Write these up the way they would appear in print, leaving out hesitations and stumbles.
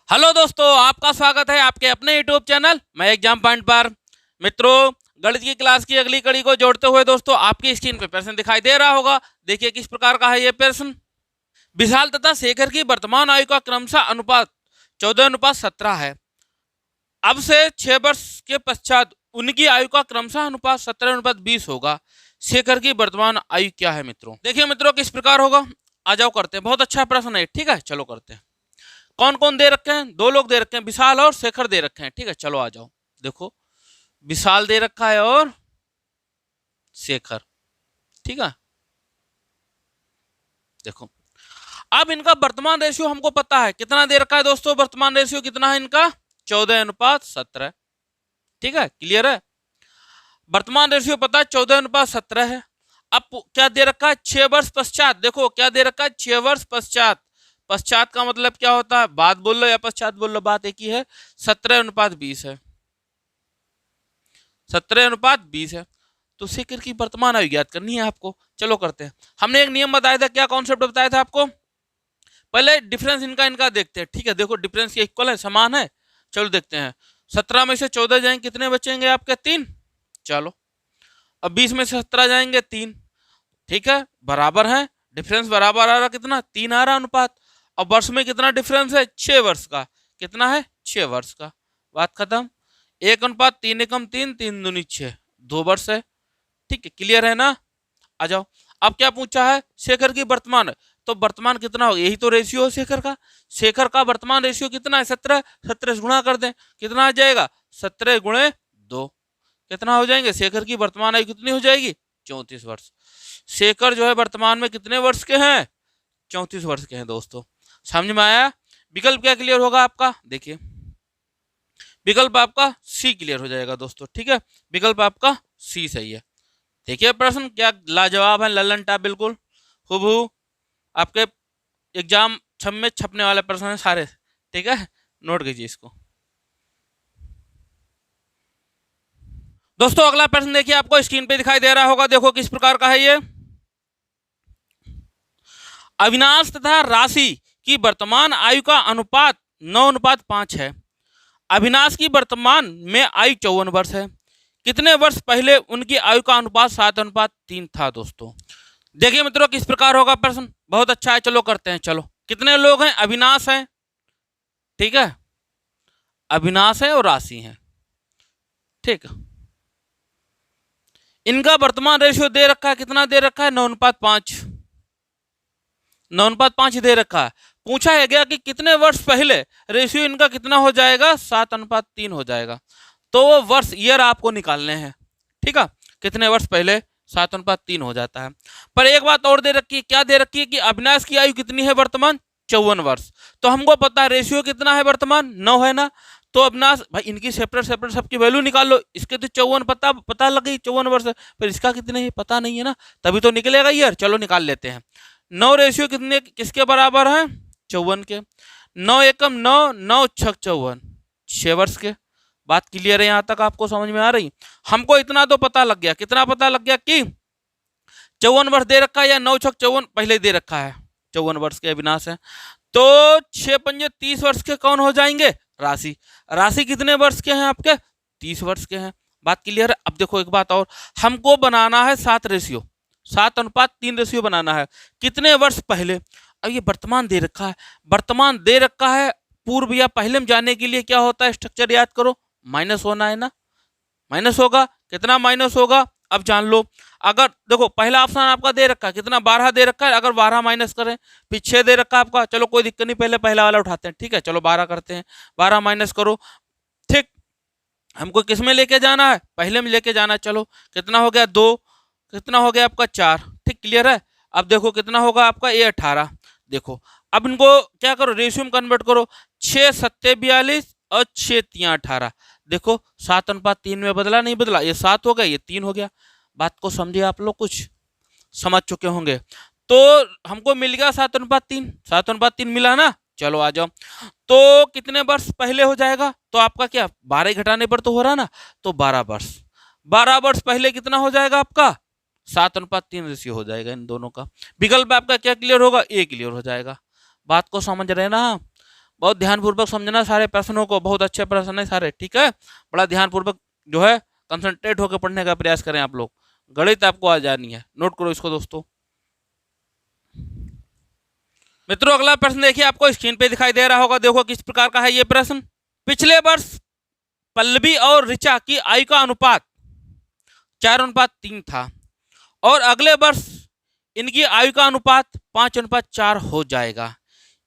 Hello दोस्तों, आपका स्वागत है आपके अपने यूट्यूब चैनल मैं एग्जाम पॉइंट पर। मित्रों, गणित की क्लास की अगली कड़ी को जोड़ते हुए दोस्तों आपकी स्क्रीन पर प्रश्न दिखाई दे रहा होगा। देखिए किस प्रकार का है ये प्रश्न। विशाल तथा शेखर की वर्तमान आयु का क्रमशः अनुपात 14:17 है। अब से 6 वर्ष के पश्चात उनकी आयु का क्रमशः अनुपात 17:20 होगा। शेखर की वर्तमान आयु क्या है मित्रों? देखिए मित्रों किस प्रकार होगा, आ जाओ करते हैं। बहुत अच्छा प्रश्न है, ठीक है चलो करते हैं। कौन कौन दे रखे हैं? दो लोग दे रखे हैं, विशाल और शेखर दे रखे हैं, ठीक है चलो आ जाओ। देखो विशाल दे रखा है और शेखर, ठीक है। देखो अब इनका वर्तमान रेशियो हमको पता है, कितना दे रखा है दोस्तों? वर्तमान रेशियो कितना है इनका? 14:17, ठीक है क्लियर है। वर्तमान रेशियो पता है 14:17 है। अब क्या दे रखा है? 6 वर्ष पश्चात। देखो क्या दे रखा है? 6 वर्ष पश्चात। पश्चात का मतलब क्या होता है? बाद बोल लो या पश्चात बोल लो, बात एक ही है। 17:20 है, 17:20 है। तो शेखर की वर्तमान आयु ज्ञात करनी है आपको। चलो करते हैं। हमने एक नियम बताया था, क्या कॉन्सेप्ट बताया था आपको? पहले डिफरेंस इनका इनका देखते हैं, ठीक है। देखो डिफरेंस के इक्वल है, समान है। चलो देखते हैं। 17 में से 14 जाएंगे, कितने बचेंगे आपके? 3। चलो अब 20 में से 17 जाएंगे, 3, ठीक है बराबर है। डिफरेंस बराबर आ रहा, कितना? 3 आ रहा अनुपात। अब वर्ष में कितना डिफरेंस है? 6 वर्ष का। कितना है? 6 वर्ष का। बात खत्म। 1:3 एकम 3, 3 दूनी 6, 2 वर्ष है, ठीक है क्लियर है ना। आ जाओ। अब क्या पूछा है? शेखर की वर्तमान। तो वर्तमान कितना हो? यही तो रेशियो है शेखर का। शेखर का वर्तमान रेशियो कितना है? 17। 17 से गुणा कर दें, कितना आ जाएगा? 17 गुणे 2, कितना हो जाएंगे? शेखर की वर्तमान आयु कितनी हो जाएगी? 34 वर्ष। शेखर जो है वर्तमान में कितने वर्ष के हैं? 34 वर्ष के हैं दोस्तों। समझ में आया? विकल्प क्या क्लियर होगा आपका? देखिए विकल्प आपका सी क्लियर हो जाएगा दोस्तों, ठीक है। विकल्प आपका सी सही है। देखिए प्रश्न क्या लाजवाब है, लल्लन टाइप बिल्कुल हूबहू आपके एग्जाम में छपने वाले प्रश्न है सारे, ठीक है। नोट कीजिए इसको दोस्तों। अगला प्रश्न देखिए, आपको स्क्रीन पे दिखाई दे रहा होगा। देखो किस प्रकार का है ये। अविनाश तथा राशि की वर्तमान आयु का अनुपात 9:5 है। अविनाश की वर्तमान में आयु 54 वर्ष है। कितने वर्ष पहले उनकी आयु का अनुपात 7:3 था दोस्तों? देखिए मित्रों किस प्रकार होगा प्रश्न। बहुत अच्छा है, चलो करते हैं। चलो कितने लोग हैं? अविनाश है, ठीक है, अविनाश है और राशि है, ठीक। इनका वर्तमान रेशियो दे रखा है, कितना दे रखा है? 9:5, 9:5 दे रखा है। पूछा है गया कि कितने वर्ष पहले रेशियो इनका कितना हो जाएगा? 7:3 हो जाएगा। तो वो वर्ष ईयर आपको निकालने हैं, ठीक है। कितने वर्ष पहले 7:3 हो जाता है। पर एक बात और दे रखी है, क्या दे रखी है कि अविनाश की आयु कितनी है वर्तमान? 54 वर्ष। तो हमको पता है रेशियो कितना है वर्तमान? 9 है ना। तो अविनाश भाई इनकी सेपरेट सेपरेट सबकी वैल्यू निकाल लो। इसके तो 54 पता लग गई, 54 वर्ष है। पर इसका कितने है पता नहीं है ना, तभी तो निकलेगा ईयर। चलो निकाल लेते हैं। 9 रेशियो कितने किसके बराबर है? 54 के। 9 एकम 9, 9 छक 54, 6 वर्ष के। बात क्लियर है? यहां तक आपको समझ में आ रही? हमको इतना तो पता लग गया। कितना पता लग गया? कि 54 वर्ष दे रखा है, या 9 छक 54 पहले दे रखा है। 54 वर्ष के अविनाश है। तो 6 पंजे 30 वर्ष के कौन हो जाएंगे? राशि। राशि कितने वर्ष के हैं आपके? 30 वर्ष के हैं। बात क्लियर है? अब देखो एक बात और, हमको बनाना है 7 रेशियो, 7:3 रेशियो बनाना है। कितने वर्ष पहले? अब ये वर्तमान दे रखा है, वर्तमान दे रखा है। पूर्व या पहले में जाने के लिए क्या होता है? स्ट्रक्चर याद करो, माइनस होना है ना। माइनस होगा, कितना माइनस होगा अब जान लो। अगर देखो पहला ऑप्शन आपका दे रखा है कितना? 12 दे रखा है। अगर 12 माइनस करें, फिर 6 दे रखा है आपका। चलो कोई दिक्कत नहीं, पहले पहला वाला उठाते हैं, ठीक है। चलो 12 करते हैं, 12 माइनस करो, ठीक। हमको किस में लेके जाना है? पहले में लेके जाना है। चलो कितना हो गया? 2, कितना हो गया आपका? 4, ठीक क्लियर है। अब देखो कितना होगा आपका? ये 18। देखो अब इनको क्या करो? रेशियो में कन्वर्ट करो। 6 सत्ते 42 और 6 तिया 18। देखो 7:3 में बदला नहीं बदला? ये 7 हो गया, ये 3 हो गया। बात को समझे आप लोग? कुछ समझ चुके होंगे। तो हमको मिल गया 7:3, 7:3 मिला ना। चलो आ जाओ। तो कितने वर्ष पहले हो जाएगा? तो आपका क्या 12 घटाने पर तो हो रहा ना, तो 12 वर्ष। 12 वर्ष पहले कितना हो जाएगा आपका? 7:3 रेशियो हो जाएगा इन दोनों का। विकल्प आपका क्या क्लियर होगा? ए क्लियर हो जाएगा। बात को समझ रहे ना? बहुत ध्यानपूर्वक समझना सारे प्रश्नों को, बहुत अच्छे प्रश्न है सारे, ठीक है। बड़ा ध्यानपूर्वक जो है कंसंट्रेट होकर पढ़ने का प्रयास करें आप लोग, गणित आपको आ जानी है, नोट करो इसको दोस्तों। मित्रों अगला प्रश्न देखिए, आपको स्क्रीन पे दिखाई दे रहा होगा, देखो किस प्रकार का है ये प्रश्न। पिछले वर्ष पल्लवी और ऋचा की आयु का अनुपात 4:3 था और अगले वर्ष इनकी आयु का अनुपात 5:4 हो जाएगा।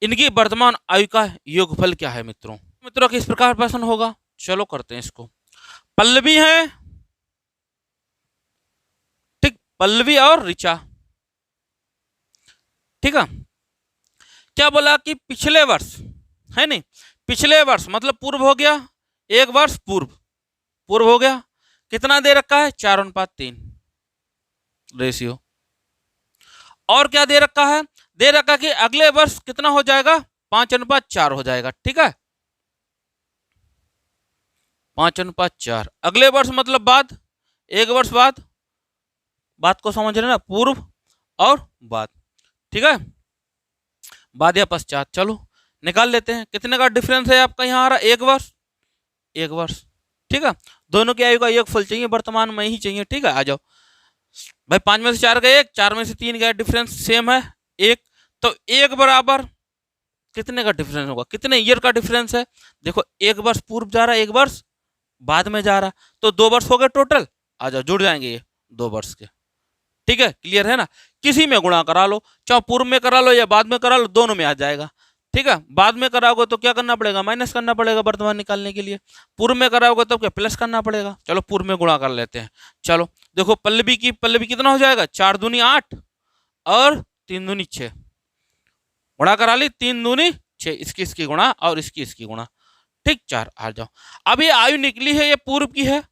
इनकी वर्तमान आयु का योगफल क्या है मित्रों? मित्रों किस प्रकार प्रश्न होगा, चलो करते हैं इसको। पल्लवी है, ठीक, पल्लवी और ऋचा, ठीक है। क्या बोला कि पिछले वर्ष है नहीं, पिछले वर्ष मतलब पूर्व हो गया, एक वर्ष पूर्व हो गया, कितना दे रखा है 4:3 रेशियो। और क्या दे रखा है, दे रखा कि अगले वर्ष कितना हो जाएगा 5:4 हो जाएगा, ठीक है। 5:4 अगले वर्ष मतलब बाद, एक वर्ष बाद, बात को समझ रहे ना, पूर्व और बाद, ठीक है, बाद या पश्चात। चलो निकाल लेते हैं, कितने का डिफरेंस है आपका यहाँ आ रहा, एक वर्ष, ठीक है। दोनों की आयु का योगफल चाहिए, वर्तमान में ही चाहिए, ठीक है। आ जाओ भाई, 5 में से 4 गए 1, 4 में से 3 गए, डिफरेंस सेम है 1, तो 1 बराबर कितने का डिफरेंस होगा, कितने ईयर का डिफरेंस है, देखो 1 वर्ष पूर्व जा रहा है, 1 वर्ष बाद में जा रहा, तो 2 वर्ष हो गए टोटल। आ जाओ जुड़ जाएंगे ये 2 वर्ष के, ठीक है, क्लियर है ना। किसी में गुणा करा लो, चाहे पूर्व में करा लो या बाद में करा लो, दोनों में आ जाएगा, ठीक है। बाद में कराओगे तो क्या करना पड़ेगा, माइनस करना पड़ेगा वर्तमान निकालने के लिए, पूर्व में कराओगे तो क्या प्लस करना पड़ेगा। चलो पूर्व में गुणा कर लेते हैं। चलो देखो पल्लवी कितना हो जाएगा, 4 दूनी 8 और 3 दूनी 6, गुणा करा ली, 3 दूनी 6, इसकी गुणा और इसकी गुणा, ठीक, 4। आ जाओ, अब ये आयु निकली है, ये पूर्व की है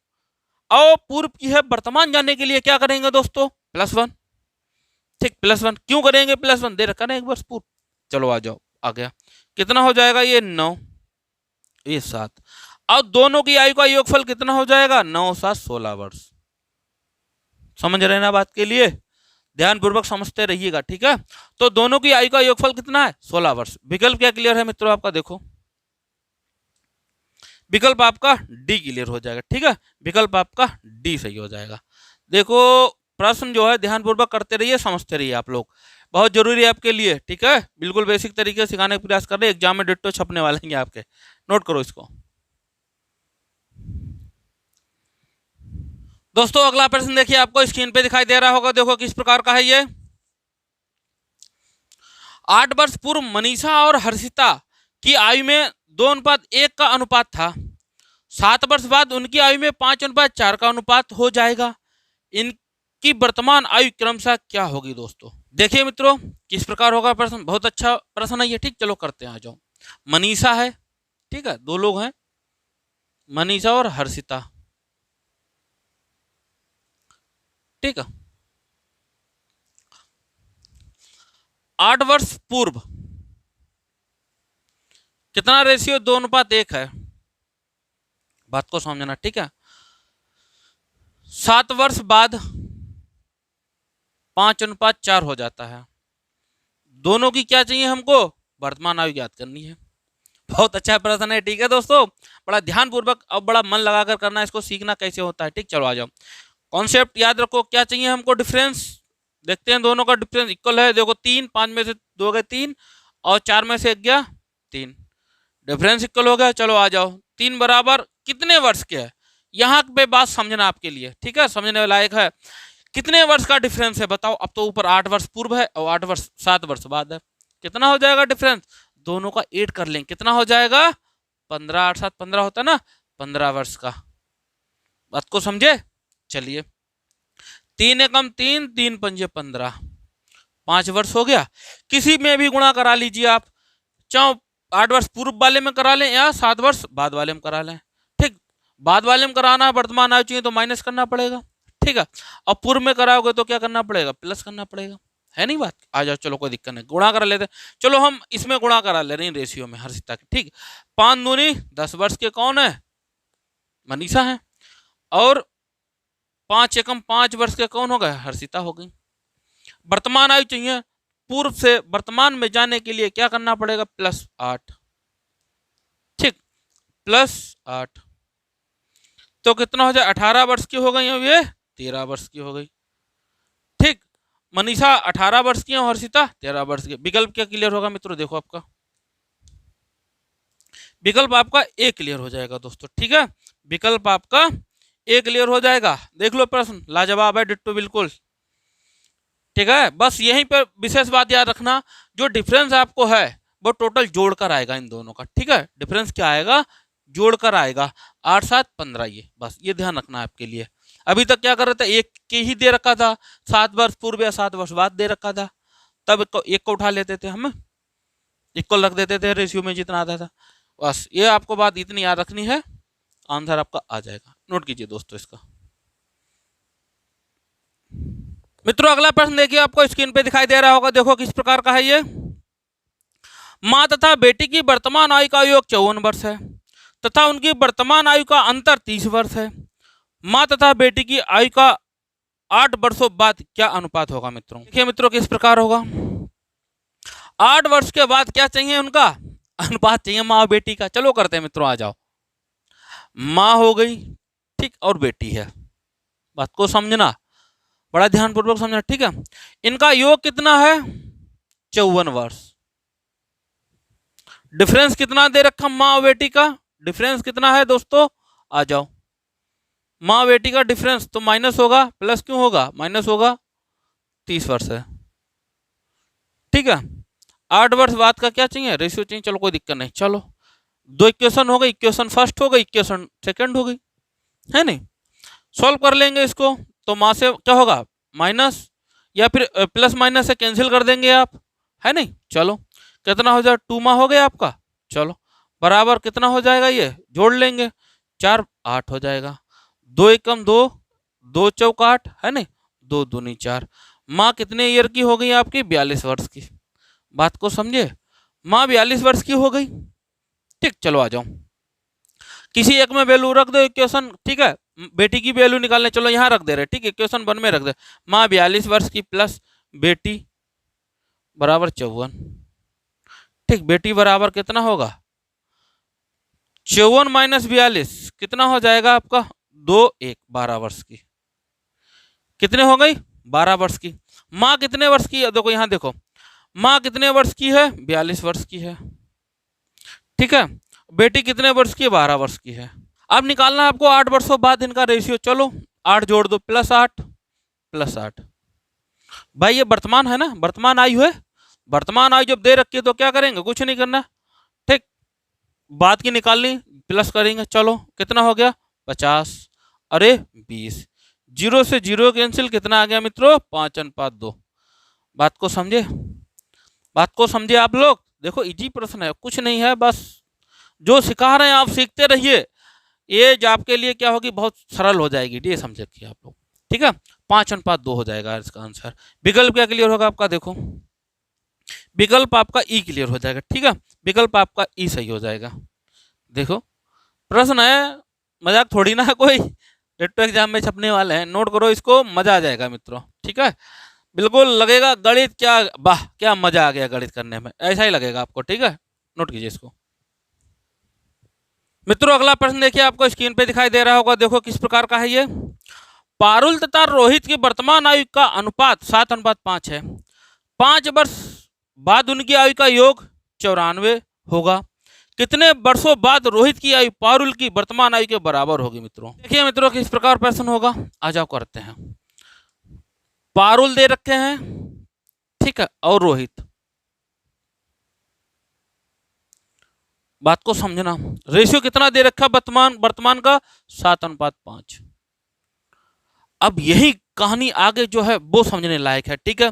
और पूर्व की है, वर्तमान जानने के लिए क्या करेंगे दोस्तों, +1, ठीक, +1 क्यों करेंगे, +1 दे रखा ना एक वर्ष पूर्व। चलो आ जाओ, आ गया, कितना हो जाएगा, ये 9, ये 7, और दोनों की आयु का योगफल कितना हो जाएगा, 9 7 16 वर्ष। समझ रहे ना बात के लिए, ध्यानपूर्वक समझते रहिएगा, ठीक है। तो दोनों की आयु का योगफल कितना है, 16 वर्ष। विकल्प क्या क्लियर है मित्रों आपका, देखो विकल्प आपका डी क्लियर हो जाएगा, ठीक है, विकल्प आपका डी सही हो जाएगा। देखो प्रश्न जो है ध्यानपूर्वक करते रहिए, समझते रहिए आप लोग, बहुत जरूरी है आपके लिए, ठीक है। बिल्कुल बेसिक तरीके से सिखाने का प्रयास कर रहे हैं, एग्जाम में डिट्टो छपने वाले हैं आपके, नोट करो इसको। दोस्तों अगला प्रश्न देखिए, आपको स्क्रीन पे दिखाई दे रहा होगा, देखो किस प्रकार का है ये। 8 वर्ष पूर्व मनीषा और हर्षिता की आयु में 2:1 का अनुपात था, 7 वर्ष बाद उनकी आयु में 5:4 का अनुपात हो जाएगा। इनकी वर्तमान आयु क्रमशः क्या होगी दोस्तों? देखिए मित्रों किस प्रकार होगा प्रश्न, बहुत अच्छा प्रश्न है ये, ठीक। चलो करते हैं, आ जाओ। मनीषा है, ठीक है, 2 लोग हैं, मनीषा और हर्षिता, ठीक है। 8 वर्ष पूर्व कितना रेशियो, 2:1 है, बात को समझना, ठीक है। 7 वर्ष बाद 5:4 हो जाता है। दोनों की क्या चाहिए हमको, वर्तमान आयु ज्ञात करनी है। बहुत अच्छा प्रश्न है, ठीक है दोस्तों, बड़ा ध्यानपूर्वक और बड़ा मन लगाकर करना, इसको सीखना कैसे होता है, ठीक। चलो आ जाओ, कॉन्सेप्ट याद रखो, क्या चाहिए हमको, डिफरेंस। देखते हैं दोनों का डिफरेंस इक्वल है, देखो 3, 5 में से 2 गए 3 और 4 में से 1 गया 3, डिफरेंस इक्वल हो गया। चलो आ जाओ, 3 बराबर कितने वर्ष के है, यहाँ पे बात समझना आपके लिए, ठीक है, समझने लायक है। कितने वर्ष का डिफरेंस है बताओ, अब तो ऊपर 8 वर्ष पूर्व है और 8 वर्ष 7 वर्ष बाद है, कितना हो जाएगा डिफरेंस, दोनों का 8 कर लेंगे, कितना हो जाएगा 15, 8 7 15 होता है ना, 15 वर्ष का। बात को समझे, चलिए 3 एकम 3, 3 पंजे 15, 5 वर्ष हो गया। किसी में भी गुणा करा लीजिए आप, चाहे 8 वर्ष पूर्व वाले में करा लें या 7 वर्ष बाद वाले में करा लें, ठीक। बाद वाले में कराना है, वर्तमान आयु चाहिए तो माइनस करना पड़ेगा, ठीक है। और पूर्व में कराओगे तो क्या करना पड़ेगा, प्लस करना पड़ेगा, है नहीं बात। आ जाओ, चलो कोई दिक्कत नहीं, गुणा करा लेते हैं। चलो हम इसमें गुणा करा ले रहे हैं रेशियो में, हर्षिता के, ठीक। 5 दूनी 10 वर्ष के कौन है, मनीषा है, और 5 एकम 5 वर्ष के कौन हो गए, हर्षिता हो गई। वर्तमान आयु चाहिए, पूर्व से वर्तमान में जाने के लिए क्या करना पड़ेगा, +8, +8, तो कितना हो जाए, 18 वर्ष की हो गई, अब ये 13 वर्ष की हो गई। ठीक, मनीषा 18 वर्ष की है, हर्षिता 13 वर्ष की। विकल्प क्या क्लियर होगा मित्रों, देखो आपका विकल्प आपका ए क्लियर हो जाएगा दोस्तों। ठीक है, विकल्प आपका ए क्लियर हो जाएगा। देख लो प्रश्न, लाजवाब है, डिट्टो बिल्कुल। ठीक है, बस यहीं पर विशेष बात याद रखना, जो डिफरेंस आपको है वो टोटल जोड़कर आएगा इन दोनों का। ठीक है, डिफरेंस क्या आएगा, जोड़कर आएगा। 8 7 15, ये बस ये ध्यान रखना है आपके लिए। अभी तक क्या कर रहे थे, एक के ही दे रखा था, 7 वर्ष पूर्व या 7 वर्ष बाद दे रखा था, तब एक को उठा लेते थे हम, इक्वल रख देते थे, रेशियो में जितना आता था। बस ये आपको बात इतनी याद रखनी है, आंसर आपका आ जाएगा। नोट कीजिए दोस्तों इसका। मित्रों अगला प्रश्न देखिए, आपको स्क्रीन पे दिखाई दे रहा होगा, देखो किस प्रकार का है ये। माँ तथा बेटी की वर्तमान आयु का योग 54 वर्ष है तथा उनकी वर्तमान आयु का अंतर 30 वर्ष है। माँ तथा बेटी की आयु का 8 वर्षों बाद क्या अनुपात होगा मित्रों। देखिए मित्रों किस प्रकार होगा, 8 वर्ष के बाद क्या चाहिए, उनका अनुपात चाहिए माँ और बेटी का। चलो करते हैं मित्रों, आ जाओ। माँ हो गई, ठीक, और बेटी है, बात को समझना, बड़ा ध्यानपूर्वक समझना। ठीक है, इनका योग कितना है, 54 वर्ष। डिफरेंस कितना दे रखा माँ और बेटी का, डिफरेंस कितना है दोस्तों, आ जाओ। माँ बेटी का डिफरेंस तो माइनस होगा, प्लस क्यों होगा, माइनस होगा, 30 वर्ष है। ठीक है, 8 वर्ष बाद का क्या चाहिए, रेशियो चाहिए। चलो कोई दिक्कत नहीं, चलो 2 इक्वेशन हो गई, इक्वेशन फर्स्ट हो गई, इक्वेशन सेकंड हो गई, है नहीं। सॉल्व कर लेंगे इसको, तो माँ से क्या होगा, माइनस, या फिर प्लस माइनस से कैंसिल कर देंगे आप, है नहीं। चलो कितना हो जाए, 2 माह हो गया आपका। चलो बराबर कितना हो जाएगा, ये जोड़ लेंगे, 4 8 हो जाएगा। 2 एकम 2, 2 चौक 8, है नहीं, 2 दूनी 4। माँ कितने ईयर की हो गई आपकी, 42 वर्ष की। बात को समझे, माँ 42 वर्ष की हो गई। ठीक, चलो आ जाओ, किसी एक में वैल्यू रख दो इक्वेशन। ठीक है, बेटी की वैल्यू निकालने, चलो यहाँ रख दे रहे, ठीक है, इक्वेशन 1 में रख दे। माँ 42 वर्ष की प्लस बेटी बराबर 54। ठीक, बेटी बराबर कितना होगा, 54 माइनस 42 कितना हो जाएगा आपका, 2 1 12 वर्ष की। कितने हो गई, 12 वर्ष की। माँ कितने वर्ष की है, देखो यहाँ देखो, माँ कितने वर्ष की है, 42 वर्ष की है। ठीक है, बेटी कितने वर्ष की है, 12 वर्ष की है। अब निकालना है आपको 8 वर्षों बाद इनका रेशियो। चलो 8 जोड़ दो, +8 +8। भाई ये वर्तमान है ना, वर्तमान आयु है, वर्तमान आयु जब दे रखी है तो क्या करेंगे, कुछ नहीं करना। ठीक, बाद की निकालनी, प्लस करेंगे। चलो कितना हो गया, 50, अरे 20, 0 से 0 कैंसिल, कितना आ गया मित्रों, 5:2। बात को समझे, बात को समझे आप लोग। देखो इजी प्रश्न है, कुछ नहीं है, बस जो सिखा रहे हैं आप सीखते रहिए, एज आपके लिए क्या होगी, बहुत सरल हो जाएगी, ये समझ रखिए आप लोग। ठीक है, 5:2 हो जाएगा इसका आंसर। विकल्प क्या क्लियर होगा आपका, देखो विकल्प आपका ई क्लियर हो जाएगा। ठीक है, विकल्प आपका ई सही हो जाएगा। देखो प्रश्न है, मजाक थोड़ी ना है कोई, टेट एग्जाम में छपने वाले हैं, नोट करो इसको, मजा आ जाएगा मित्रों। ठीक है, बिल्कुल लगेगा गणित, क्या वाह क्या मजा आ गया गणित करने में, ऐसा ही लगेगा आपको। ठीक है, नोट कीजिए इसको। मित्रों अगला प्रश्न देखिए, आपको स्क्रीन पे दिखाई दे रहा होगा, देखो किस प्रकार का है ये। पारुल तथा रोहित की वर्तमान आयु का अनुपात 7:5 है। 5 वर्ष बाद उनकी आयु का योग 94 होगा। कितने वर्षों बाद रोहित की आयु पारुल की वर्तमान आयु के बराबर होगी मित्रों। देखिए मित्रों किस प्रकार प्रश्न होगा, आ जाओ करते हैं। पारुल दे रखे हैं, ठीक है, और रोहित, बात को समझना, रेशियो कितना दे रखा वर्तमान का, 7:5। अब यही कहानी आगे जो है वो समझने लायक है। ठीक है,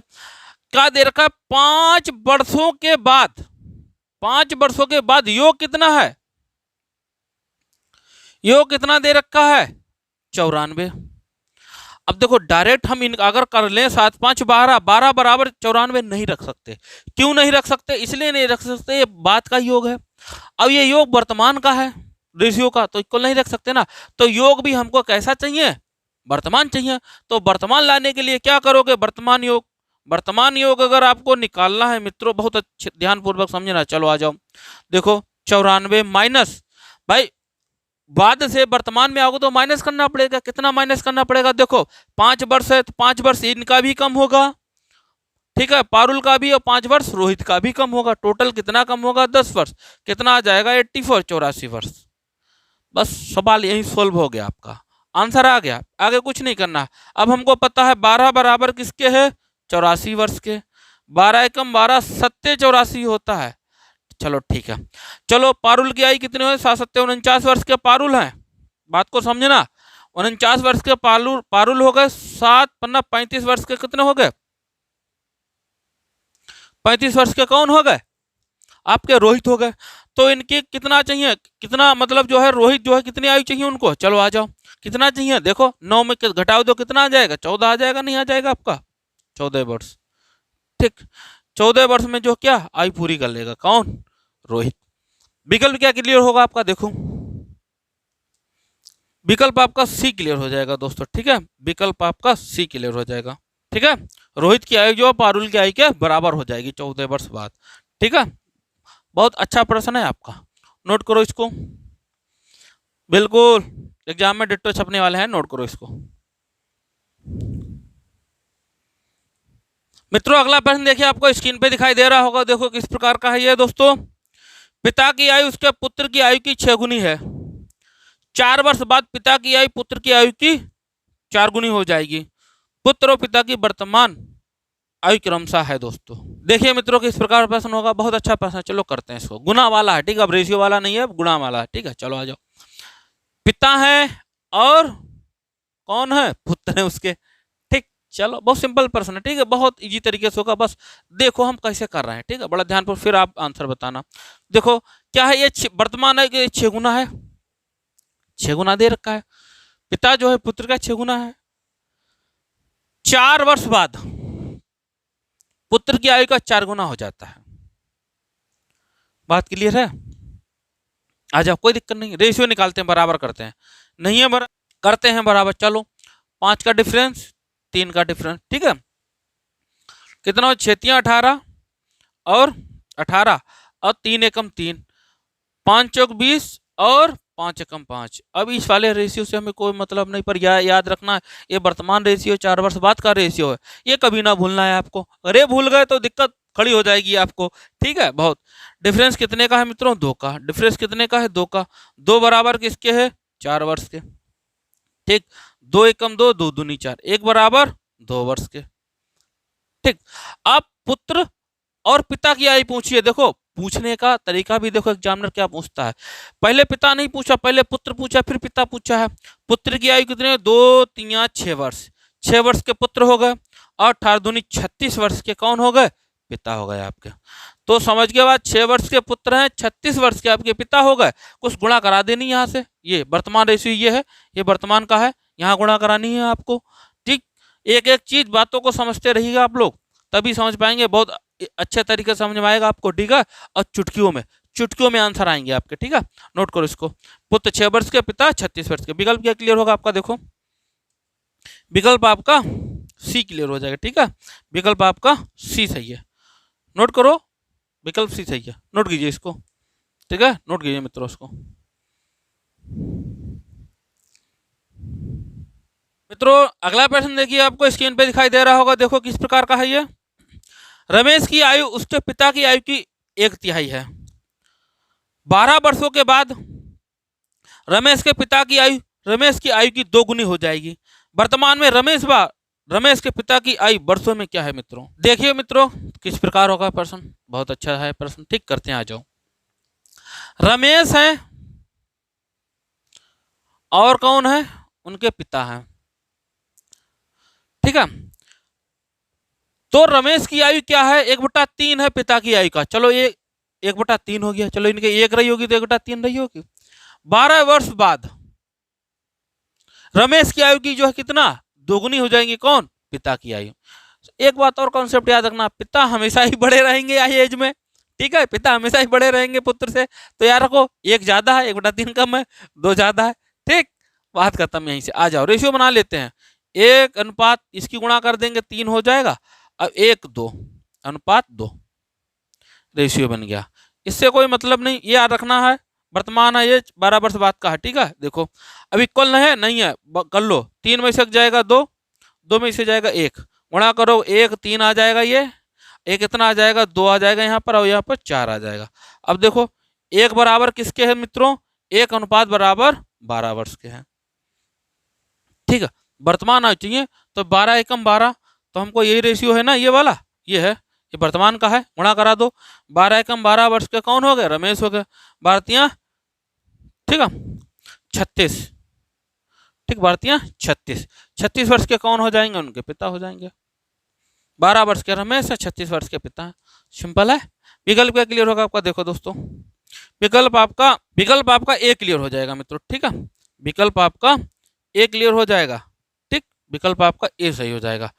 क्या दे रखा है, 5 वर्षों के बाद, 5 वर्षों के बाद योग कितना है, योग कितना दे रखा है, 94। अब देखो डायरेक्ट हम अगर कर लें 7 5 12 12 बराबर 94 नहीं रख सकते। क्यों नहीं रख सकते, इसलिए नहीं रख सकते, ये बात का योग है। अब ये योग वर्तमान का है, रेशियो का, तो इक्वल नहीं रख सकते ना। तो योग भी हमको कैसा चाहिए, वर्तमान चाहिए। तो वर्तमान लाने के लिए क्या करोगे, वर्तमान योग। वर्तमान योग अगर आपको निकालना है मित्रों, बहुत अच्छे ध्यानपूर्वक समझना। चलो आ जाओ, देखो 94 माइनस, भाई बाद से वर्तमान में आओगे तो माइनस करना पड़ेगा। कितना माइनस करना पड़ेगा? देखो 5 वर्ष है तो 5 वर्ष इनका भी कम होगा, ठीक है, पारुल का भी, और 5 वर्ष रोहित का भी कम होगा। टोटल कितना कम होगा? 10 वर्ष। कितना आ जाएगा? 84, 84 वर्ष। बस सवाल यही सोल्व हो गया, आपका आंसर आ गया। आगे कुछ नहीं करना। अब हमको पता है 12 बराबर किसके है? 84 वर्ष के। 12 एकम 12 सत्ते 84 होता है। चलो ठीक है। चलो पारुल की आयु कितने हुए? 7 सत्ते 49 वर्ष के पारुल हैं। बात को समझना। 49 वर्ष के पारुल हो गए। 7 पन्ना 35 वर्ष के कितने हो गए? 35 वर्ष के कौन हो गए? आपके रोहित हो गए। तो इनके कितना चाहिए? कितना मतलब जो है रोहित जो है कितनी आयु चाहिए उनको? चलो आ जाओ। कितना चाहिए? देखो 9 में घटाओ दो, कितना आ जाएगा? 14 आ जाएगा। नहीं आ जाएगा आपका? 14 वर्ष। ठीक, 14 वर्ष में जो क्या आयु पूरी कर लेगा? कौन? रोहित। विकल्प क्या क्लियर होगा आपका? देखो विकल्प आपका सी क्लियर हो जाएगा दोस्तों। ठीक है, विकल्प आपका सी क्लियर हो जाएगा। ठीक है, रोहित की आयु जो पारुल की आयु के बराबर हो जाएगी 14 वर्ष बाद। ठीक है, बहुत अच्छा प्रश्न है आपका, नोट करो इसको। बिल्कुल एग्जाम में डिट्टो छपने वाले हैं, नोट करो इसको। मित्रों अगला प्रश्न देखिए, आपको स्क्रीन पे दिखाई दे रहा होगा। देखो किस प्रकार का है ये दोस्तों। पिता की आयु उसके पुत्र की आयु की 6 गुनी है। 4 वर्ष बाद पिता की आयु पुत्र की आयु की 4 गुनी हो जाएगी। पुत्र और पिता की वर्तमान आयु क्रमशः है दोस्तों। देखिए मित्रों किस प्रकार प्रश्न होगा, बहुत अच्छा प्रश्न। चलो करते हैं इसको। गुना वाला है, ठीक है, अब रेशियो वाला नहीं है, अब गुना वाला है। ठीक है, चलो आ जाओ। पिता है और कौन है? पुत्र है उसके। ठीक, चलो बहुत सिंपल प्रश्न है। ठीक है, बहुत इजी तरीके से होगा। बस देखो हम कैसे कर रहे हैं। ठीक है, बड़ा ध्यान पर, फिर आप आंसर बताना। देखो क्या है ये, वर्तमान है कि 6 गुना है? 6 गुना दे रखा है। पिता जो है पुत्र का 6 गुना है। 4 वर्ष बाद पुत्र की आयु का 4 गुना हो जाता है। बात क्लियर है? आ जाओ, कोई दिक्कत नहीं। रेशियो निकालते हैं, बराबर करते हैं। नहीं है करते हैं बराबर। चलो 5 का डिफरेंस, 3 का डिफरेंस। ठीक है, कितना? 6 18 और 18 और 3 एकम 3, 5 चौक 20 और 5 एकम 5। अब इस वाले रेशियो से हमें कोई मतलब नहीं, पर याद रखना ये वर्तमान रेशियो 4 वर्ष बाद का रेशियो है। ये कभी ना भूलना है आपको। अरे भूल गए तो दिक्कत खड़ी हो जाएगी आपको। ठीक है, बहुत। डिफरेंस कितने का है मित्रों? 2 का। डिफरेंस कितने का है? 2 का। 2 बराबर किसके है? 4 वर्ष के। ठीक, 2 एकम 2, 2 दूनी 4, 1 बराबर 2 वर्ष के। ठीक, अब पुत्र और पिता की आयु पूछिए। देखो पूछने का तरीका भी देखो, एग्जामिनर क्या पूछता है। पहले पिता नहीं पूछा, पहले पुत्र पूछा, फिर पिता पूछा है। पुत्र की आयु कितनी है? 2 3 6 वर्ष। 6 वर्ष के पुत्र हो गए और 18 दूनी 36 वर्ष के कौन हो गए? पिता हो गए आपके। तो समझ के बाद 6 वर्ष के पुत्र हैं, 36 वर्ष के आपके पिता हो गए। कुछ गुणा करा देनी यहाँ से। ये वर्तमान रेशियो ये है, ये वर्तमान का है, यहाँ गुणा करानी है आपको। ठीक, एक एक चीज बातों को समझते रहिएगा आप लोग, तभी समझ पाएंगे। बहुत अच्छे तरीके से समझ में आएगा आपको। ठीक है, और चुटकियों में आंसर आएंगे आपके। ठीक है, नोट करो इसको। पुत्र 6 वर्ष के, पिता 36 वर्ष के। विकल्प क्या क्लियर होगा आपका? देखो विकल्प आपका सी क्लियर हो जाएगा। ठीक है, विकल्प आपका सी सही है। नोट करो, विकल्प सी सही है। नोट कीजिए इसको। ठीक है, नोट कीजिए मित्रों इसको। मित्रों अगला प्रश्न देखिए, आपको स्क्रीन पे दिखाई दे रहा होगा। देखो किस प्रकार का है ये। रमेश की आयु उसके पिता की आयु की 1/3 है। 12 वर्षों के बाद रमेश के पिता की आयु रमेश की आयु की 2 गुनी हो जाएगी। वर्तमान में रमेश के पिता की आयु वर्षों में क्या है मित्रों? देखिए मित्रों किस प्रकार होगा प्रश्न, बहुत अच्छा है प्रश्न। ठीक, करते हैं, आ जाओ। रमेश है और कौन है? उनके पिता हैं। ठीक है, तो रमेश की आयु क्या है? 1/3 है पिता की आयु का। चलो ये 1/3 हो गया। चलो इनके 1 रही होगी तो 1/3 रही होगी। 12 वर्ष बाद रमेश की आयु की जो है कितना? 2 गुनी हो जाएंगी। कौन? पिता की आयु। एक बात और कॉन्सेप्ट याद रखना, पिता हमेशा ही बड़े रहेंगे एज में। ठीक है, पिता हमेशा ही बड़े रहेंगे पुत्र से। तो याद रखो 1 ज्यादा है, 1/3 कम है, 2 ज्यादा है। ठीक, बात खत्म। यहीं से आ जाओ, रेशियो बना लेते हैं। 1 अनुपात इसकी गुणा कर देंगे 3 हो जाएगा। अब 1 2 अनुपात 2 रेशियो बन गया। इससे कोई मतलब नहीं, ये याद रखना है, वर्तमान है ये 12 वर्ष बाद का है, ठीक है। देखो अब इक्वल है नहीं है, कर लो, 3 में से जाएगा 2, 2 में से जाएगा 1, गुणा करो 1 3 आ जाएगा, ये 1 कितना आ जाएगा 2 आ जाएगा यहाँ पर, और यहाँ पर 4 आ जाएगा। अब देखो 1 बराबर किसके है मित्रों, 1 अनुपात बराबर 12 वर्ष के हैं, ठीक है। वर्तमान आयु चाहिए तो 12 एकम 12, तो हमको यही रेशियो है ना, ये वाला ये है, ये वर्तमान का है, गुणा करा दो। 12 एकम 12 वर्ष के कौन हो गए, रमेश हो गए। भारतीय, ठीक है, 36, ठीक, भारतीय 36, 36 वर्ष के कौन हो जाएंगे, उनके पिता हो जाएंगे। 12 वर्ष के रमेश है, 36 वर्ष के पिता है, सिंपल है। विकल्प क्या क्लियर होगा आपका, देखो दोस्तों विकल्प आपका ए क्लियर हो जाएगा मित्रों, ठीक है। विकल्प आपका ए क्लियर हो जाएगा, ठीक, विकल्प आपका ए सही हो जाएगा,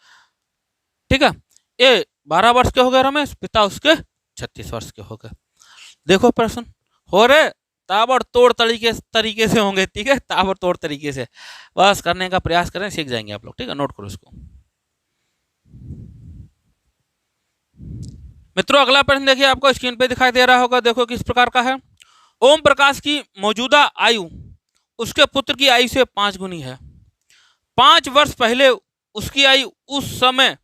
ठीक है। ए 12 वर्ष के हो गए रमेश, पिता उसके 36 वर्ष के हो गए। देखो प्रश्न हो रहे ताबड़तोड़ तरीके से होंगे, ठीक है, ताबड़तोड़ तरीके से बस करने का प्रयास करें, सीख जाएंगे आप लोग, ठीक है। नोट करो इसको मित्रों। अगला प्रश्न देखिए, आपको स्क्रीन पे दिखाई दे रहा होगा, देखो किस प्रकार का है। ओम प्रकाश की मौजूदा आयु उसके पुत्र की आयु से 5 गुनी है। 5 वर्ष पहले उसकी आयु उस समय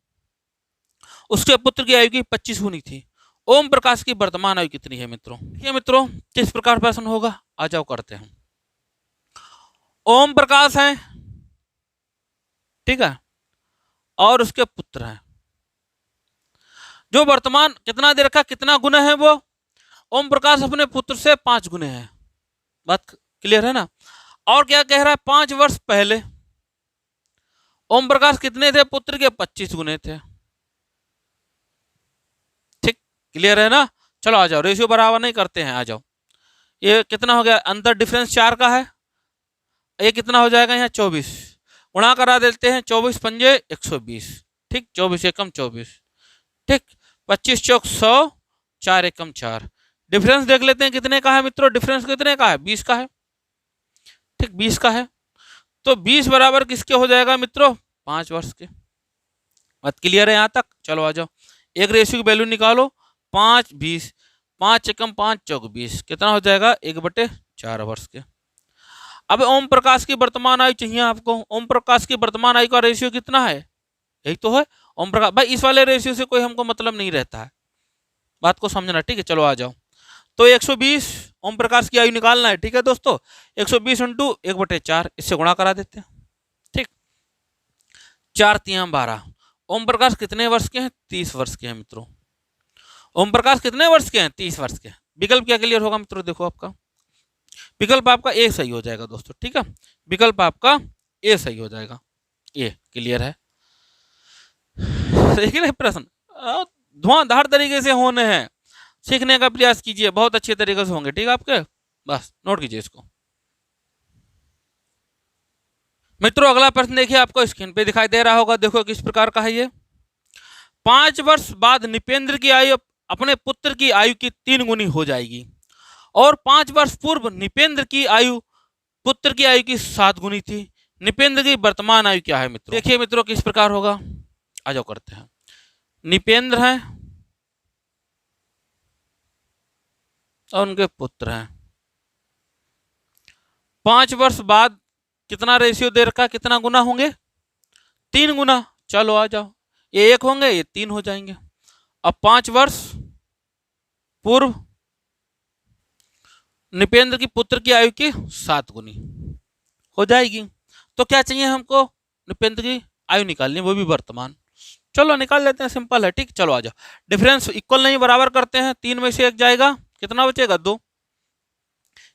उसके पुत्र की आयु की 25 गुनी थी। ओम प्रकाश की वर्तमान आयु कितनी है मित्रों। ये मित्रों किस प्रकार प्रश्न होगा, आ जाओ करते हैं। ओम प्रकाश है, ठीक है, और उसके पुत्र हैं। जो वर्तमान कितना दे रखा, कितना गुना है वो, ओम प्रकाश अपने पुत्र से 5 गुने हैं, बात क्लियर है ना। और क्या कह रहा है, 5 वर्ष पहले ओम प्रकाश कितने थे, पुत्र के 25 गुने थे, ठीक, क्लियर है ना। चलो आ जाओ, रेशियो बराबर नहीं करते हैं, आ जाओ। ये कितना हो गया, अंतर डिफरेंस 4 का है, ये कितना हो जाएगा यहाँ 24, गुणा करा देते हैं, 24 पंजे 120, ठीक, 24 एकम 24, ठीक, 25 चौक 100, 4 एकम 4। डिफरेंस देख लेते हैं कितने का है मित्रों, डिफरेंस कितने का है, 20 का है, ठीक, 20 का है। तो 20 बराबर किसके हो जाएगा मित्रों, 5 वर्ष के। बात क्लियर है यहाँ तक, चलो आ जाओ। एक रेशियो की वैल्यू निकालो, 5 20, 5 एकम 5 चौक 20, कितना हो जाएगा 1/4 वर्ष के। अब ओम प्रकाश की वर्तमान आयु चाहिए आपको। ओम प्रकाश की वर्तमान आयु का रेशियो कितना है, यही तो है ओम प्रकाश। भाई इस वाले रेशियो से कोई हमको मतलब नहीं रहता है, बात को समझना, ठीक है। चलो आ जाओ, तो 120 ओम प्रकाश की आयु निकालना है, ठीक है दोस्तों। 120 इंटू 1/4, इससे गुणा करा देते हैं, ठीक, 4 3 12। ओम प्रकाश कितने वर्ष के हैं, 30 वर्ष के हैं मित्रों। ओम प्रकाश कितने वर्ष के हैं, 30 वर्ष के। विकल्प क्या क्लियर होगा मित्रों, देखो आपका विकल्प आपका ए सही हो जाएगा दोस्तों, ठीक है। विकल्प आपका ए सही हो जाएगा, ए क्लियर है। देखिए प्रश्न धुआंधार तरीके से होने हैं, सीखने का प्रयास कीजिए, बहुत अच्छे तरीके से होंगे, ठीक है आपके, बस नोट कीजिए इसको। मित्रों अगला प्रश्न देखिए, आपको स्क्रीन पे दिखाई दे रहा होगा, देखो किस प्रकार का है ये। 5 वर्ष बाद निपेंद्र की आयु अपने पुत्र की आयु की 3 गुनी हो जाएगी, और 5 वर्ष पूर्व निपेंद्र की आयु पुत्र की आयु की 7 गुनी थी। निपेंद्र की वर्तमान आयु क्या है मित्रों। देखिए मित्रों किस प्रकार होगा, आ जाओ करते हैं। निपेंद्र हैं और उनके पुत्र हैं। 5 वर्ष बाद कितना रेशियो दे रखा, कितना गुना होंगे, 3 गुना। चलो आ जाओ, ये 1 होंगे, ये 3 हो जाएंगे। अब 5 वर्ष पूर्व निपेंद्र की पुत्र की आयु की 7 गुनी हो जाएगी। तो क्या चाहिए हमको, निपेंद्र की आयु निकालनी, वो भी वर्तमान। चलो निकाल लेते हैं, सिंपल है, ठीक। चलो आ जाओ, डिफरेंस इक्वल नहीं, बराबर करते हैं। 3 में से 1 जाएगा, कितना बचेगा 2,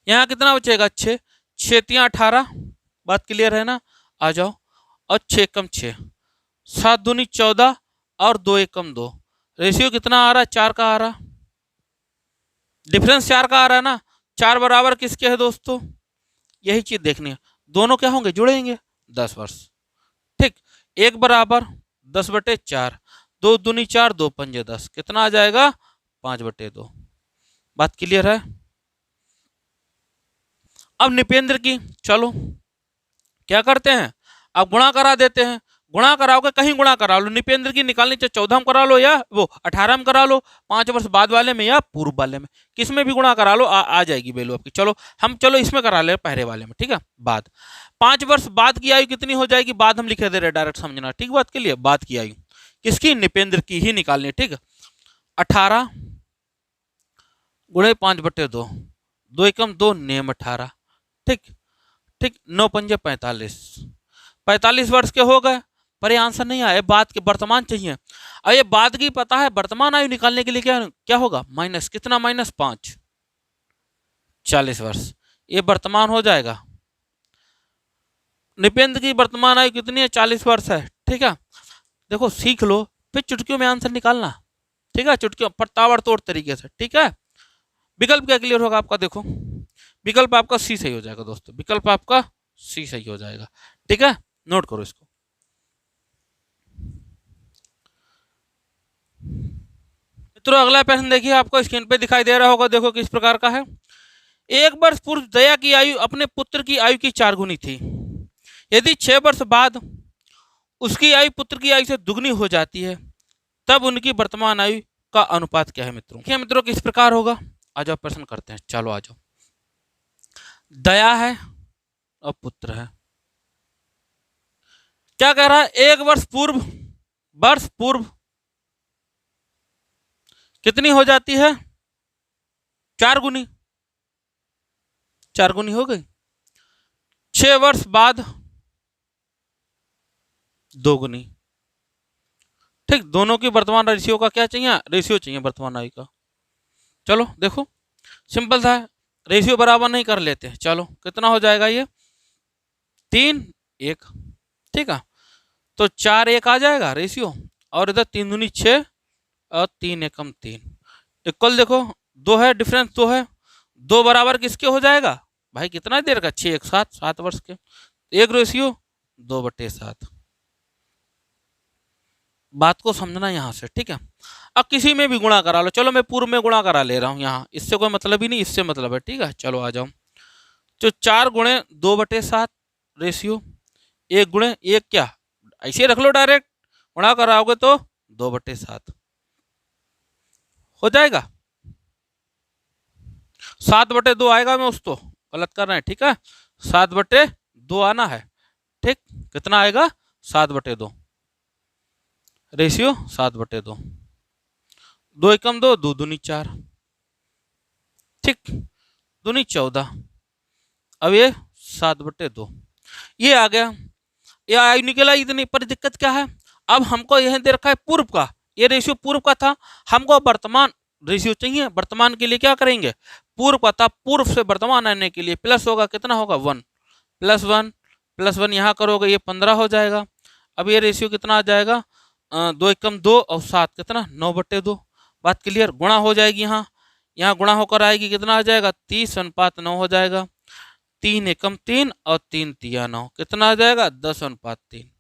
यहाँ कितना बचेगा 6, 6 3 18, बात क्लियर है ना। आ जाओ, और 6 कम 6, 7 दूनी 14, और 2 एकम 2, रेशियो कितना आ रहा है, 4 का आ रहा, डिफरेंस 4 का आ रहा है ना। 4 बराबर किसके है दोस्तों, यही चीज देखनी है। दोनों क्या होंगे, जुड़ेंगे, 10 वर्ष, ठीक। 1 बराबर 10/4, 2 दूनी 4, 2 पंजे 10, कितना आ जाएगा 5/2, बात क्लियर है। अब निपेंद्र की, चलो क्या करते हैं, अब गुणा करा देते हैं। गुणा कराओगे, कहीं गुणा करा लो, निपेंद्र की निकालनी चाहे 14 में करा लो या वो 18 में करा लो, 5 वर्ष बाद वाले में या पूर्व वाले में, किस में भी गुणा करा लो, आ जाएगी वैल्यू आपकी। चलो इसमें करा ले पहले वाले में, ठीक है। बाद 5 वर्ष बाद की आयु कितनी हो जाएगी, बाद हम लिखे दे रहे, डायरेक्ट समझना, ठीक बात के लिए। बाद की आयु किसकी, निपेंद्र की ही निकालनी, ठीक है। 18 गुणे 5/2, 2 एकम 2 नेम 18, ठीक ठीक। 9 पंजे 45 वर्ष के हो गए, पर ये आंसर नहीं आया, बाद के वर्तमान चाहिए। अब ये बाद की पता है, वर्तमान आयु निकालने के लिए क्या क्या होगा, माइनस कितना, -5, 40 वर्ष, ये वर्तमान हो जाएगा। निपेंद्र की वर्तमान आयु कितनी है, 40 वर्ष है, ठीक है। देखो सीख लो, फिर चुटकियों में आंसर निकालना, ठीक है, चुटकियों पर ताबड़तोड़ तरीके से, ठीक है। विकल्प क्या क्लियर होगा आपका, देखो विकल्प आपका सी सही हो जाएगा दोस्तों, विकल्प आपका सी सही हो जाएगा, ठीक है। नोट करो इसको। मित्रों अगला प्रश्न देखिए, आपको स्क्रीन पे दिखाई दे रहा होगा, देखो किस प्रकार का है। 1 वर्ष पूर्व दया की आयु अपने पुत्र की आयु की 4 गुनी थी। यदि 6 वर्ष बाद उसकी आयु पुत्र की आयु से दुगनी हो जाती है, तब उनकी वर्तमान आयु का अनुपात क्या है मित्रों। देखिए मित्रों किस प्रकार होगा, आ जाओ प्रश्न करते हैं, चलो आ जाओ। दया है और पुत्र है, क्या कह रहा है, 1 वर्ष पूर्व कितनी हो जाती है, 4 गुनी, 4 गुनी हो गई। 6 वर्ष बाद 2 गुनी, ठीक। दोनों की वर्तमान रेशियो का क्या चाहिए, रेशियो चाहिए वर्तमान आयु का। चलो देखो सिंपल था, रेशियो बराबर नहीं कर लेते, चलो कितना हो जाएगा ये, 3 1, ठीक है। तो 4 1 आ जाएगा रेशियो, और इधर 3 दूनी 6 और 3 एकम 3, इक्वल देखो 2 है, डिफरेंस 2 है, 2 बराबर किसके हो जाएगा भाई, कितना देर का, 6 1 7, 7 वर्ष के, एक रेशियो 2/7। बात को समझना यहाँ से, ठीक है। अब किसी में भी गुणा करा लो, चलो मैं पूर्व में गुणा करा ले रहा हूँ, यहाँ इससे कोई मतलब ही नहीं, इससे मतलब है, ठीक है। चलो आ जाओ, तो 4 गुणे 2/7 रेशियो, 1 गुणे 1 क्या, ऐसे रख लो, डायरेक्ट गुणा कराओगे तो 2/7 हो जाएगा, 7/2 आएगा, मैं उसको गलत कर रहे हैं, ठीक है, 7/2 आना है, ठीक। कितना आएगा, 7/2, रेशियो 7/2, 2 एकम 2, 2 दूनी 4, ठीक, दूनी 14, अब ये 7/2 ये आ गया, ये आयु निकला इतनी, पर दिक्कत क्या है, अब हमको यह दे रखा है पूर्व का, ये रेशियो पूर्व का था, हमको वर्तमान रेशियो चाहिए, वर्तमान के लिए क्या करेंगे, पूर्व का था, पूर्व से वर्तमान आने के लिए प्लस होगा, कितना होगा 1 + 1 यहाँ करोगे ये 15 हो जाएगा। अब ये रेशियो कितना आ जाएगा, 2 एकम 2 और 7 कितना 9/2, बात क्लियर। गुणा हो जाएगी, यहाँ गुणा होकर आएगी, कितना आ जाएगा 30:9 हो जाएगा, 3 एकम 3 और 3 तिया 9, कितना आ जाएगा 10:3।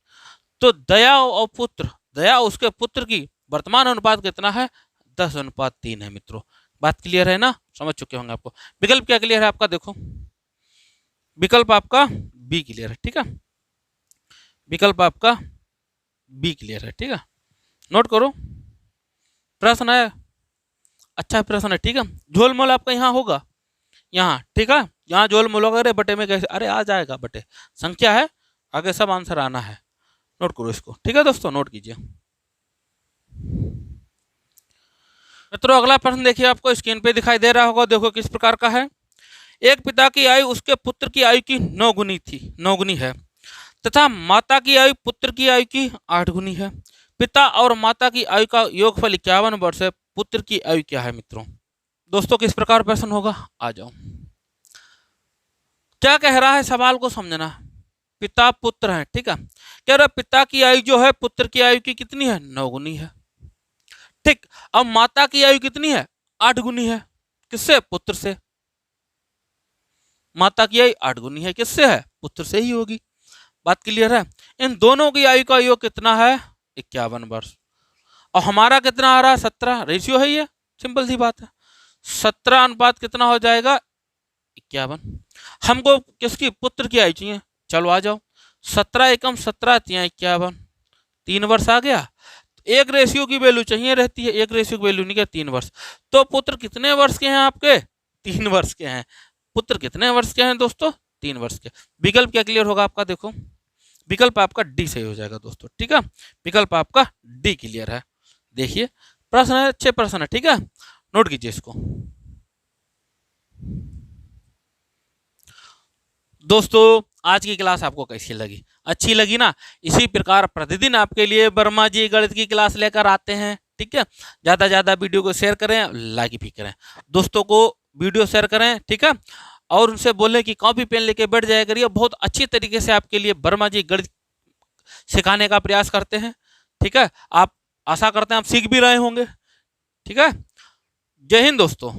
तो दया और पुत्र, दया उसके पुत्र की वर्तमान अनुपात कितना है, 10:3 है मित्रों। बात क्लियर है ना, समझ चुके होंगे आपको। विकल्प क्या क्लियर है आपका, देखो विकल्प आपका बी क्लियर है, ठीक है, विकल्प आपका बी क्लियर है, ठीक है। नोट करो, प्रश्न है, अच्छा प्रश्न है, ठीक है। झोल मोल आपका यहाँ होगा, यहाँ, ठीक है, यहाँ झोल मोल होगा, अरे बटे में कैसे, अरे आ जाएगा, बटे संख्या है, आगे सब आंसर आना है, नोट करो इसको, ठीक है दोस्तों, नोट कीजिए। मित्रों अगला प्रश्न देखिए, आपको स्क्रीन पे दिखाई दे रहा होगा, देखो किस प्रकार का है। एक पिता की आयु उसके पुत्र की आयु की 9 गुनी थी, 9 गुनी है, तथा माता की आयु पुत्र की आयु की 8 गुनी है। पिता और माता की आयु का योगफल 51 वर्ष है, पुत्र की आयु क्या है मित्रों। दोस्तों किस प्रकार प्रश्न होगा, आ जाओ। क्या कह रहा है, सवाल को समझना, पिता पुत्र है, ठीक है, कह रहा पिता की आयु जो है पुत्र की आयु की कितनी है, 9 गुनी है, ठीक। अब माता की आयु कितनी है, 8 गुनी है, किससे, पुत्र से। माता की आयु 8 गुनी है, किससे है, पुत्र से ही होगी, बात क्लियर है। इन दोनों की आयु का योग कितना है, 51 वर्ष, और हमारा कितना आ रहा है, 17, रेशियो है ये, सिंपल सी बात है, 17 अनुपात कितना हो जाएगा, 51। हमको किसकी, पुत्र की आयु चाहिए, चलो आ जाओ, 17 एकम 17 तिया 51, 3 वर्ष आ गया। एक रेशियो की वैल्यू चाहिए रहती है, एक रेशियो की वैल्यू नहीं क्या 3 वर्ष। तो पुत्र कितने वर्ष के हैं आपके? 3 वर्ष के हैं। पुत्र कितने वर्ष के हैं दोस्तों? 3 वर्ष के। विकल्प क्या क्लियर होगा आपका? देखो विकल्प आपका डी सही हो जाएगा दोस्तों, ठीक है। विकल्प आपका डी क्लियर है। देखिए प्रश्न है, अच्छे प्रश्न है, ठीक है, नोट कीजिए इसको। दोस्तों आज की क्लास आपको कैसी लगी? अच्छी लगी ना? इसी प्रकार प्रतिदिन आपके लिए वर्मा जी गणित की क्लास लेकर आते हैं, ठीक है। ज़्यादा से ज़्यादा वीडियो को शेयर करें, लाइक भी करें, दोस्तों को वीडियो शेयर करें, ठीक है। और उनसे बोलें कि कॉपी पेन लेके बैठ जाया करिए, बहुत अच्छी तरीके से आपके लिए वर्मा जी गणित सिखाने का प्रयास करते हैं, ठीक है। आप आशा करते हैं आप सीख भी रहे होंगे, ठीक है। जय हिंद दोस्तों।